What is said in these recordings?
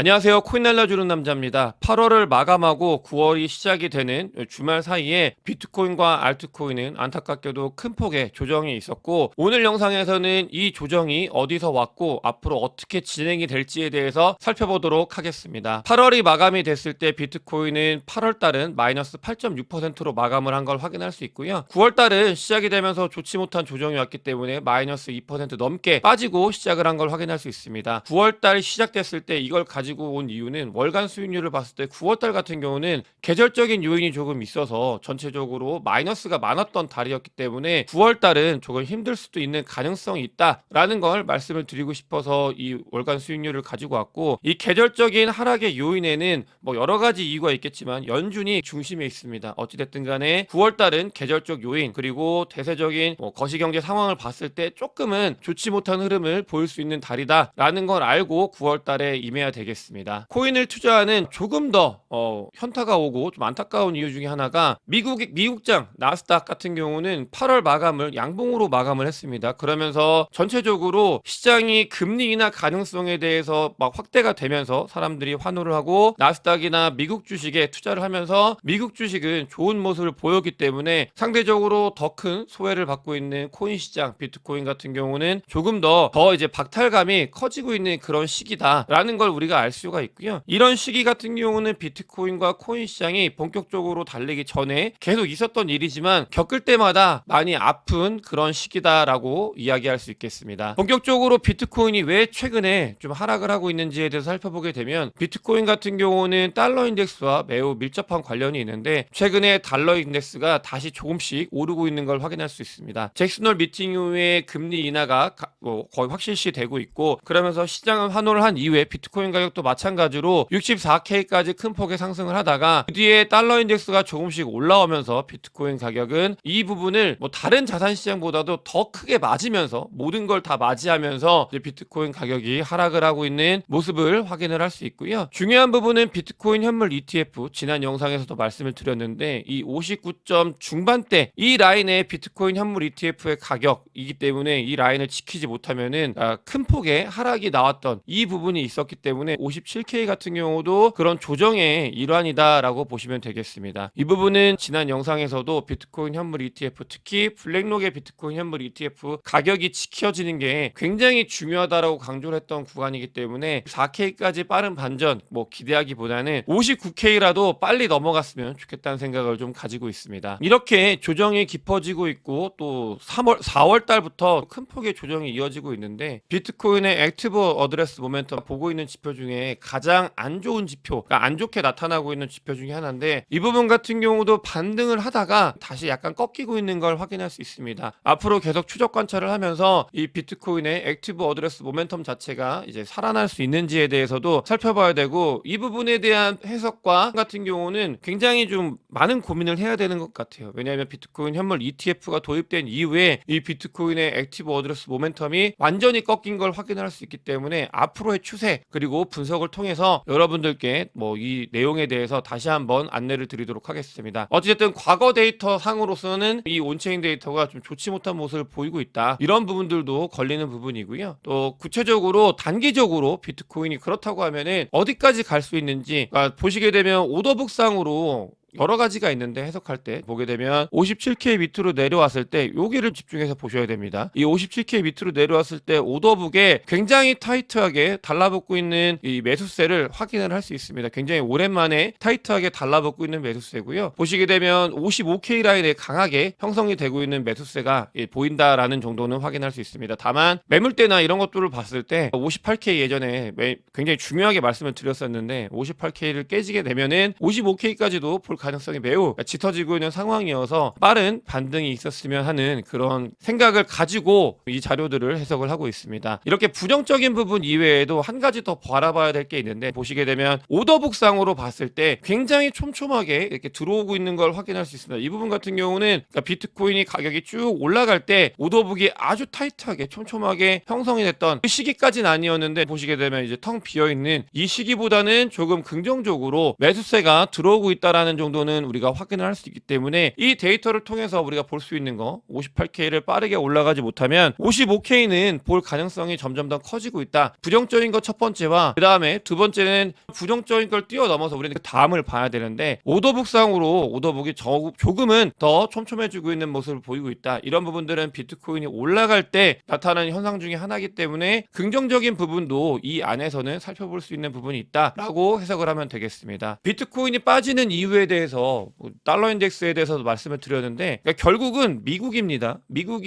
안녕하세요. 코인 날려주는 남자입니다. 8월을 마감하고 9월이 시작이 되는 주말 사이에 비트코인과 알트코인은 안타깝게도 큰 폭의 조정이 있었고, 오늘 영상에서는 이 조정이 어디서 왔고 앞으로 어떻게 진행이 될지에 대해서 살펴보도록 하겠습니다. 8월이 마감이 됐을 때 비트코인은 8월달은 마이너스 8.6%로 마감을 한 걸 확인할 수 있고요. 9월달은 시작이 되면서 좋지 못한 조정이 왔기 때문에 마이너스 2% 넘게 빠지고 시작을 한 걸 확인할 수 있습니다. 9월달 시작됐을 때 이걸 가지고 온 이유는 월간 수익률을 봤을 때 9월달 같은 경우는 계절적인 요인이 조금 있어서 전체적으로 마이너스가 많았던 달이었기 때문에 9월달은 조금 힘들 수도 있는 가능성이 있다라는 걸 말씀을 드리고 싶어서 이 월간 수익률을 가지고 왔고, 이 계절적인 하락의 요인에는 뭐 여러 가지 이유가 있겠지만 연준이 중심에 있습니다. 어찌됐든 간에 9월달은 계절적 요인 그리고 대세적인 거시경제 상황을 봤을 때 조금은 좋지 못한 흐름을 보일 수 있는 달이다라는 걸 알고 9월달에 임해야 되겠습니다. 코인을 투자하는 조금 더 현타가 오고 좀 안타까운 이유 중에 하나가 미국장 나스닥 같은 경우는 8월 마감을 양봉으로 마감을 했습니다. 그러면서 전체적으로 시장이 금리 인하 가능성에 대해서 막 확대가 되면서 사람들이 환호를 하고 나스닥이나 미국 주식에 투자를 하면서 미국 주식은 좋은 모습을 보였기 때문에 상대적으로 더 큰 소외를 받고 있는 코인 시장 비트코인 같은 경우는 조금 더 이제 박탈감이 커지고 있는 그런 시기다라는 걸 우리가 알 수가 있고요. 이런 시기 같은 경우는 비트코인과 코인 시장이 본격적으로 달리기 전에 계속 있었던 일이지만 겪을 때마다 많이 아픈 그런 시기다라고 이야기할 수 있겠습니다. 본격적으로 비트코인이 왜 최근에 좀 하락을 하고 있는지에 대해서 살펴보게 되면, 비트코인 같은 경우는 달러 인덱스와 매우 밀접한 관련이 있는데 최근에 달러 인덱스가 다시 조금씩 오르고 있는 걸 확인할 수 있습니다. 잭슨홀 미팅 이후에 금리 인하가 거의 확실시 되고 있고, 그러면서 시장은 환호를 한 이후에 비트코인 가격도 마찬가지로 64K까지 큰 폭의 상승을 하다가 그 뒤에 달러 인덱스가 조금씩 올라오면서 비트코인 가격은 이 부분을 다른 자산 시장보다도 더 크게 맞으면서 모든 걸 다 맞이하면서 이제 비트코인 가격이 하락을 하고 있는 모습을 확인을 할 수 있고요. 중요한 부분은 비트코인 현물 ETF, 지난 영상에서도 말씀을 드렸는데 이 59점 중반대 이 라인의 비트코인 현물 ETF의 가격이기 때문에 이 라인을 지키지 못하면은 큰 폭의 하락이 나왔던 이 부분이 있었기 때문에 57K 같은 경우도 그런 조정의 일환이다라고 보시면 되겠습니다. 이 부분은 지난 영상에서도 비트코인 현물 ETF, 특히 블랙록의 비트코인 현물 ETF 가격이 지켜지는 게 굉장히 중요하다라고 강조를 했던 구간이기 때문에 4K까지 빠른 반전 기대하기보다는 59K라도 빨리 넘어갔으면 좋겠다는 생각을 좀 가지고 있습니다. 이렇게 조정이 깊어지고 있고 또 4월 달부터 큰 폭의 조정이 이어지고 있는데, 비트코인의 액티브 어드레스 모멘텀 보고 있는 지표 중에 가장 안 좋은 지표, 그러니까 안 좋게 나타나고 있는 지표 중에 하나인데, 이 부분 같은 경우도 반등을 하다가 다시 약간 꺾이고 있는 걸 확인할 수 있습니다. 앞으로 계속 추적 관찰을 하면서 이 비트코인의 액티브 어드레스 모멘텀 자체가 이제 살아날 수 있는지에 대해서도 살펴봐야 되고, 이 부분에 대한 해석과 같은 경우는 굉장히 좀 많은 고민을 해야 되는 것 같아요. 왜냐하면 비트코인 현물 ETF가 도입된 이후에 이 비트코인의 액티브 어드레스 모멘텀이 완전히 꺾인 걸 확인할 수 있기 때문에 앞으로의 추세 그리고 분석을 통해서 여러분들께 이 내용에 대해서 다시 한번 안내를 드리도록 하겠습니다. 어쨌든 과거 데이터 상으로서는 이 온체인 데이터가 좀 좋지 못한 모습을 보이고 있다, 이런 부분들도 걸리는 부분이고요. 또 구체적으로 단기적으로 비트코인이 그렇다고 하면은 어디까지 갈 수 있는지 보시게 되면 오더북 상으로 여러 가지가 있는데, 해석할 때 보게 되면 57K 밑으로 내려왔을 때 여기를 집중해서 보셔야 됩니다. 이 57K 밑으로 내려왔을 때 오더북에 굉장히 타이트하게 달라붙고 있는 이 매수세를 확인을 할 수 있습니다. 굉장히 오랜만에 타이트하게 달라붙고 있는 매수세고요. 보시게 되면 55K 라인에 강하게 형성이 되고 있는 매수세가 보인다라는 정도는 확인할 수 있습니다. 다만 매물대나 이런 것들을 봤을 때 58K 예전에 굉장히 중요하게 말씀을 드렸었는데, 58K를 깨지게 되면은 55K까지도 볼 가능성이 매우 짙어지고 있는 상황이어서 빠른 반등이 있었으면 하는 그런 생각을 가지고 이 자료들을 해석을 하고 있습니다. 이렇게 부정적인 부분 이외에도 한 가지 더 바라봐야 될 게 있는데, 보시게 되면 오더북상으로 봤을 때 굉장히 촘촘하게 이렇게 들어오고 있는 걸 확인할 수 있습니다. 이 부분 같은 경우는 비트코인이 가격이 쭉 올라갈 때 오더북이 아주 타이트하게 촘촘하게 형성이 됐던 그 시기까지는 아니었는데, 보시게 되면 이제 텅 비어있는 이 시기보다는 조금 긍정적으로 매수세가 들어오고 있다라는 정도 정도는 우리가 확인을 할 수 있기 때문에 이 데이터를 통해서 우리가 볼 수 있는 거 58K를 빠르게 올라가지 못하면 55K는 볼 가능성이 점점 더 커지고 있다. 부정적인 거 첫 번째와 그 다음에 두 번째는 부정적인 걸 뛰어넘어서 우리는 그 다음을 봐야 되는데 오더북상으로 오더북이 조금은 더 촘촘해지고 있는 모습을 보이고 있다. 이런 부분들은 비트코인이 올라갈 때 나타나는 현상 중에 하나이기 때문에 긍정적인 부분도 이 안에서는 살펴볼 수 있는 부분이 있다라고 해석을 하면 되겠습니다. 비트코인이 빠지는 이유에 대해서 달러 인덱스에 대해서도 말씀을 드렸는데 그러니까 결국은 미국입니다. 미국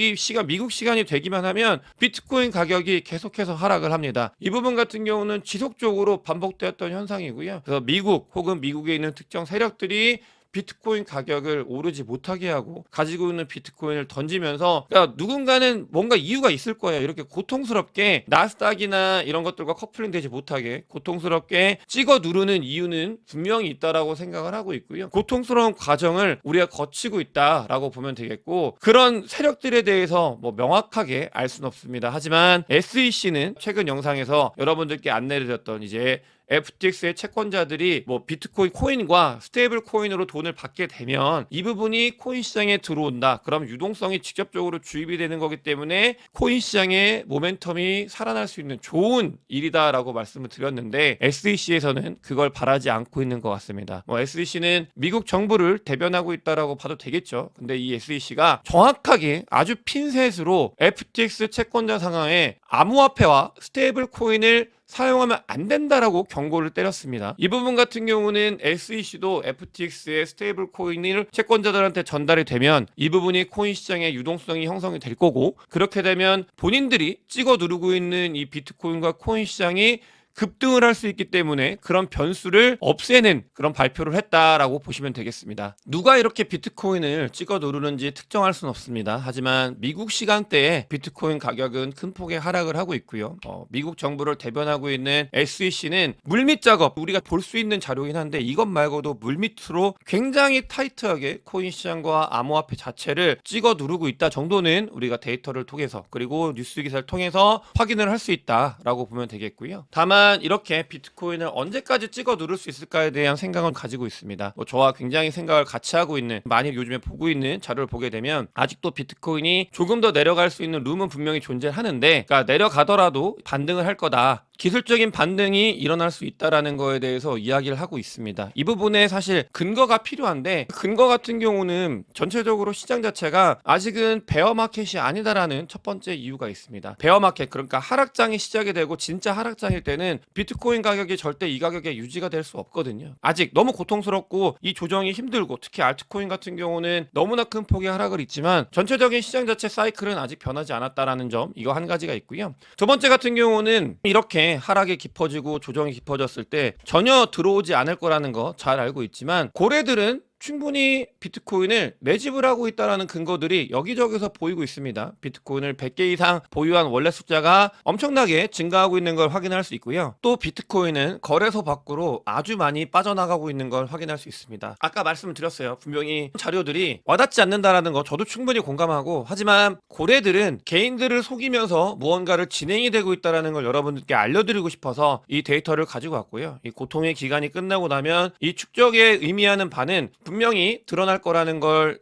시간이 되기만 하면 비트코인 가격이 계속해서 하락을 합니다. 이 부분 같은 경우는 지속적으로 반복되었던 현상이고요. 그래서 미국 혹은 미국에 있는 특정 세력들이 비트코인 가격을 오르지 못하게 하고 가지고 있는 비트코인을 던지면서 그러니까 누군가는 뭔가 이유가 있을 거예요. 이렇게 고통스럽게 나스닥이나 이런 것들과 커플링 되지 못하게 고통스럽게 찍어 누르는 이유는 분명히 있다라고 생각을 하고 있고요. 고통스러운 과정을 우리가 거치고 있다라고 보면 되겠고 그런 세력들에 대해서 뭐 명확하게 알 수는 없습니다. 하지만 SEC는 최근 영상에서 여러분들께 안내를 드렸던 이제 FTX의 채권자들이 뭐 비트코인 코인과 스테이블 코인으로 돈을 받게 되면 이 부분이 코인 시장에 들어온다. 그럼 유동성이 직접적으로 주입이 되는 거기 때문에 코인 시장의 모멘텀이 살아날 수 있는 좋은 일이다라고 말씀을 드렸는데 SEC에서는 그걸 바라지 않고 있는 것 같습니다. SEC는 미국 정부를 대변하고 있다라고 봐도 되겠죠. 근데 이 SEC가 정확하게 아주 핀셋으로 FTX 채권자 상황에 암호화폐와 스테이블 코인을 사용하면 안 된다라고 경고를 때렸습니다. 이 부분 같은 경우는 SEC도 FTX의 스테이블 코인을 채권자들한테 전달이 되면 이 부분이 코인 시장의 유동성이 형성이 될 거고 그렇게 되면 본인들이 찍어 누르고 있는 이 비트코인과 코인 시장이 급등을 할 수 있기 때문에 그런 변수를 없애는 그런 발표를 했다라고 보시면 되겠습니다. 누가 이렇게 비트코인을 찍어 누르는지 특정할 수는 없습니다. 하지만 미국 시간대에 비트코인 가격은 큰 폭의 하락을 하고 있고요. 미국 정부를 대변하고 있는 SEC는 물밑 작업 우리가 볼 수 있는 자료이긴 한데 이것 말고도 물밑으로 굉장히 타이트하게 코인 시장과 암호화폐 자체를 찍어 누르고 있다 정도는 우리가 데이터를 통해서 그리고 뉴스 기사를 통해서 확인을 할 수 있다라고 보면 되겠고요. 다만 이렇게 비트코인을 언제까지 찍어 누를 수 있을까에 대한 생각을 가지고 있습니다. 저와 굉장히 생각을 같이 하고 있는 많이 요즘에 보고 있는 자료를 보게 되면 아직도 비트코인이 조금 더 내려갈 수 있는 룸은 분명히 존재하는데 그러니까 내려가더라도 반등을 할 거다. 기술적인 반등이 일어날 수 있다라는 거에 대해서 이야기를 하고 있습니다. 이 부분에 사실 근거가 필요한데 근거 같은 경우는 전체적으로 시장 자체가 아직은 베어 마켓이 아니다라는 첫 번째 이유가 있습니다. 베어 마켓 그러니까 하락장이 시작이 되고 진짜 하락장일 때는 비트코인 가격이 절대 이 가격에 유지가 될 수 없거든요. 아직 너무 고통스럽고 이 조정이 힘들고 특히 알트코인 같은 경우는 너무나 큰 폭의 하락을 있지만 전체적인 시장 자체 사이클은 아직 변하지 않았다라는 점 이거 한 가지가 있고요. 두 번째 같은 경우는 이렇게 하락이 깊어지고 조정이 깊어졌을 때 전혀 들어오지 않을 거라는 거 잘 알고 있지만 고래들은 충분히 비트코인을 매집을 하고 있다는 근거들이 여기저기서 보이고 있습니다. 비트코인을 100개 이상 보유한 원래 숫자가 엄청나게 증가하고 있는 걸 확인할 수 있고요. 또 비트코인은 거래소 밖으로 아주 많이 빠져나가고 있는 걸 확인할 수 있습니다. 아까 말씀을 드렸어요. 분명히 자료들이 와닿지 않는다라는 거 저도 충분히 공감하고 하지만 고래들은 개인들을 속이면서 무언가를 진행이 되고 있다는 걸 여러분들께 알려드리고 싶어서 이 데이터를 가지고 왔고요. 이 고통의 기간이 끝나고 나면 이 축적에 의미하는 바는 분명히 드러날 거라는 걸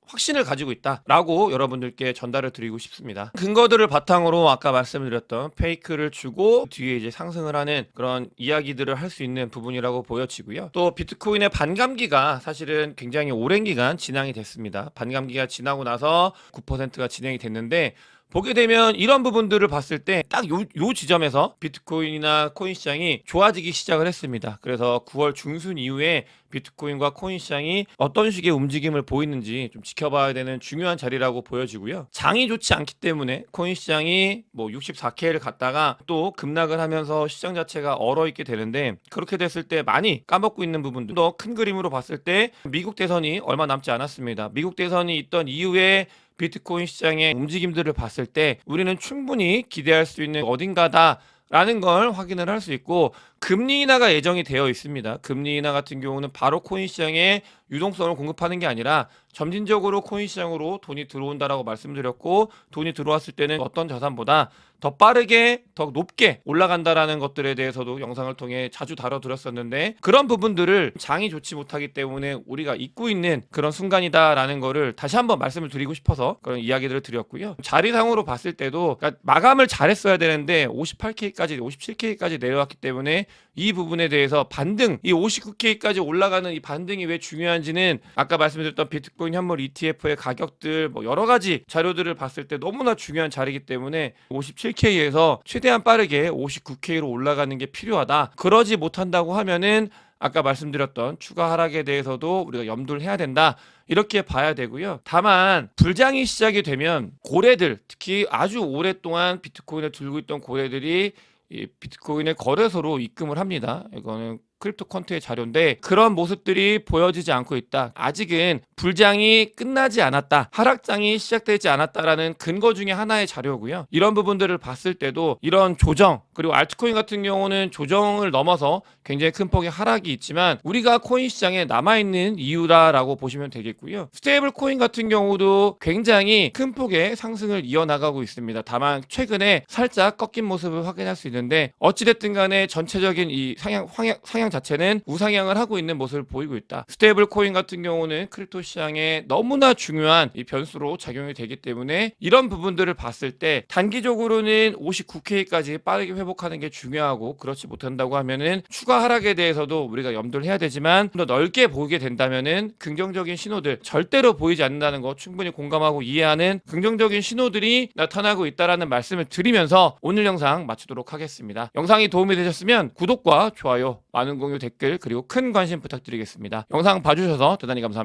확신을 가지고 있다라고 여러분들께 전달을 드리고 싶습니다. 근거들을 바탕으로 아까 말씀을 드렸던 페이크를 주고 뒤에 이제 상승을 하는 그런 이야기들을 할 수 있는 부분이라고 보여지고요. 또 비트코인의 반감기가 사실은 굉장히 오랜 기간 진행이 됐습니다. 반감기가 지나고 나서 9%가 진행이 됐는데 보게 되면 이런 부분들을 봤을 때 딱 요 지점에서 비트코인이나 코인 시장이 좋아지기 시작을 했습니다. 그래서 9월 중순 이후에 비트코인과 코인 시장이 어떤 식의 움직임을 보이는지 좀 지켜봐야 되는 중요한 자리라고 보여지고요. 장이 좋지 않기 때문에 코인 시장이 뭐 64K를 갔다가 또 급락을 하면서 시장 자체가 얼어있게 되는데 그렇게 됐을 때 많이 까먹고 있는 부분도 더 큰 그림으로 봤을 때 미국 대선이 얼마 남지 않았습니다. 미국 대선이 있던 이후에 비트코인 시장의 움직임들을 봤을 때 우리는 충분히 기대할 수 있는 어딘가다라는 걸 확인을 할 수 있고 금리 인하가 예정이 되어 있습니다. 금리 인하 같은 경우는 바로 코인 시장에 유동성을 공급하는 게 아니라 점진적으로 코인 시장으로 돈이 들어온다라고 말씀드렸고, 돈이 들어왔을 때는 어떤 자산보다 더 빠르게 더 높게 올라간다라는 것들에 대해서도 영상을 통해 자주 다뤄드렸었는데, 그런 부분들을 장이 좋지 못하기 때문에 우리가 잊고 있는 그런 순간이다라는 거를 다시 한번 말씀을 드리고 싶어서 그런 이야기들을 드렸고요. 자리상으로 봤을 때도 그러니까 마감을 잘했어야 되는데 58K까지 57K까지 내려왔기 때문에 이 부분에 대해서 반등, 이 59K까지 올라가는 이 반등이 왜 중요한지는 아까 말씀드렸던 비트코인 현물 ETF의 가격들 뭐 여러 가지 자료들을 봤을 때 너무나 중요한 자리이기 때문에 57K에서 최대한 빠르게 59K로 올라가는 게 필요하다. 그러지 못한다고 하면은 아까 말씀드렸던 추가 하락에 대해서도 우리가 염두를 해야 된다. 이렇게 봐야 되고요. 다만 불장이 시작이 되면 고래들, 특히 아주 오랫동안 비트코인을 들고 있던 고래들이 이 비트코인의 거래소로 입금을 합니다. 이거는 크립토 퀀트의 자료인데 그런 모습들이 보여지지 않고 있다. 아직은 불장이 끝나지 않았다. 하락장이 시작되지 않았다라는 근거 중에 하나의 자료고요. 이런 부분들을 봤을 때도 이런 조정, 그리고 알트코인 같은 경우는 조정을 넘어서 굉장히 큰 폭의 하락이 있지만 우리가 코인 시장에 남아있는 이유라고 보시면 되겠고요. 스테이블 코인 같은 경우도 굉장히 큰 폭의 상승을 이어나가고 있습니다. 다만 최근에 살짝 꺾인 모습을 확인할 수 있는데 어찌됐든 간에 전체적인 이 상향 자체는 우상향을 하고 있는 모습을 보이고 있다. 스테이블 코인 같은 경우는 크립토 시장에 너무나 중요한 이 변수로 작용이 되기 때문에 이런 부분들을 봤을 때 단기적으로는 59K까지 빠르게 회복하는 게 중요하고, 그렇지 못한다고 하면은 추가 하락에 대해서도 우리가 염두를 해야 되지만 더 넓게 보게 된다면은 긍정적인 신호들, 절대로 보이지 않는다는 거 충분히 공감하고 이해하는 긍정적인 신호들이 나타나고 있다라는 말씀을 드리면서 오늘 영상 마치도록 하겠습니다. 영상이 도움이 되셨으면 구독과 좋아요, 많은 공유, 댓글, 그리고 큰 관심 부탁드리겠습니다. 영상 봐주셔서 대단히 감사합니다.